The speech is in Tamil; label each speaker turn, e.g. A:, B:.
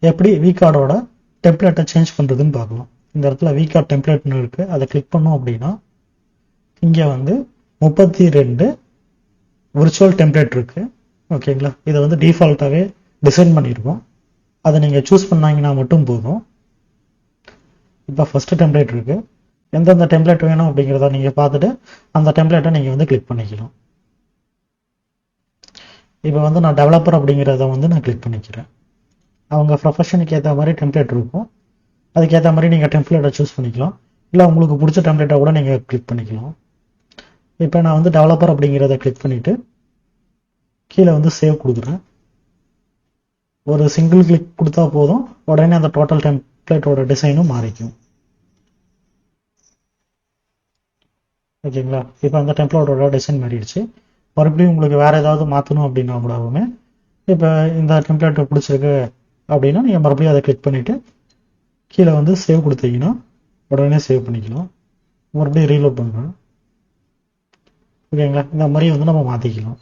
A: எப்படி விகார்டோட டெம்ப்ளேட்டை சேஞ்ச் பண்ணுறதுன்னு பார்க்கலாம். இந்த இடத்துல விகார்ட் டெம்ப்ளேட்னு இருக்குது, அதை கிளிக் பண்ணோம் அப்படின்னா இங்கே வந்து 32 விர்ச்சுவல் டெம்ப்ளேட் இருக்குது. ஓகேங்களா, இதை வந்து டிஃபால்ட்டாகவே டிசைன் பண்ணியிருக்கோம். அதை நீங்கள் சூஸ் பண்ணாங்கன்னா மட்டும் போதும். இப்போ ஃபஸ்ட்டு டெம்ப்ளேட் இருக்குது, எந்தெந்த டெம்ப்ளேட் வேணும் அப்படிங்கிறத நீங்கள் பார்த்துட்டு அந்த டெம்ப்ளேட்டை நீங்கள் வந்து கிளிக் பண்ணிக்கலாம். இப்போ வந்து நான் டெவலப்பர் அப்படிங்கிறத வந்து நான் கிளிக் பண்ணிக்கிறேன். அவங்க ப்ரொஃபஷனுக்கு ஏற்ற மாதிரி டெம்ப்ளேட் இருக்கும், அதுக்கேற்ற மாதிரி நீங்கள் டெம்ப்ளேட்டை சூஸ் பண்ணிக்கலாம். இல்லை உங்களுக்கு பிடிச்ச டெம்ப்ளேட்டை கூட நீங்கள் கிளிக் பண்ணிக்கலாம். இப்போ நான் வந்து டெவலப்பர் அப்படிங்கிறத கிளிக் பண்ணிவிட்டு கீழே வந்து சேவ் கொடுக்குறேன். ஒரு சிங்கிள் கிளிக் கொடுத்தா போதும், உடனே அந்த டோட்டல் டெம்ப்ளேட்டோட டிசைனும் மாறிக்கும். ஓகேங்களா, இப்போ அந்த டெம்ப்ளேட்டோட டிசைன் மாறிடுச்சு. மறுபடியும் உங்களுக்கு வேறு ஏதாவது மாற்றணும் அப்படின்னா கூடவுமே இப்போ இந்த டெம்ப்ளேட்டை பிடிச்சிருக்கு அப்படின்னா நீங்கள் மறுபடியும் அதை கிளிக் பண்ணிவிட்டு கீழே வந்து சேவ் கொடுத்தீங்கன்னா உடனே சேவ் பண்ணிக்கலாம். மறுபடியும் ரீலோட் பண்ணுறேன். ஓகேங்களா, இந்த மாதிரி வந்து நம்ம மாற்றிக்கலாம்.